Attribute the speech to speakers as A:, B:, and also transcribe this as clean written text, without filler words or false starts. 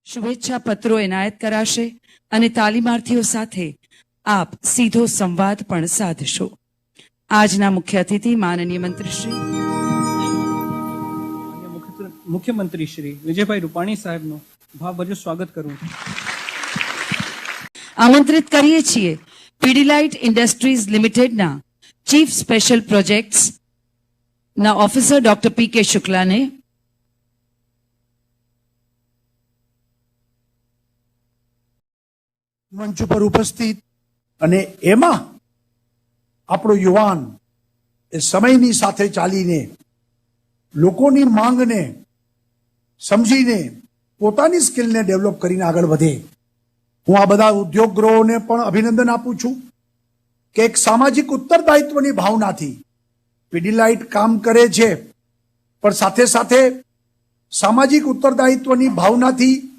A: શુભેચ્છા પત્રો એનાયત કરાશે અને તાલીમાર્થીઓ સાથે આપ સીધો સંવાદ પણ સાધશો. આજના મુખ્ય અતિથિ માનનીય મંત્રીશ્રી
B: મુખ્યમંત્રી શ્રી વિજયભાઈ રૂપાણી સાહેબનું ભાવભર્યું સ્વાગત કરું છું.
A: આમંત્રિત કરીએ છીએ પીડીલાઇટ ઇન્ડસ્ટ્રીઝ લિમિટેડના ચીફ સ્પેશિયલ પ્રોજેક્ટ્સ ના ઓફિસર ડોક્ટર પી.કે. શુક્લાને.
C: મંચ ઉપર ઉપસ્થિત અને એમાં આપણો યુવાન એ સમયની સાથે ચાલીને લોકોની માંગને સમજીને પોતાની સ્કિલને ડેવલપ કરીને આગળ વધે. હું આ બધા ઉદ્યોગ ગૃહોને પણ અભિનંદન આપું છું કે એક સામાજિક ઉત્તરદાયિત્વની ભાવનાથી પીડીલાઇટ કામ કરે છે, પણ સાથે સાથે સામાજિક ઉત્તરદાયિત્વની ભાવનાથી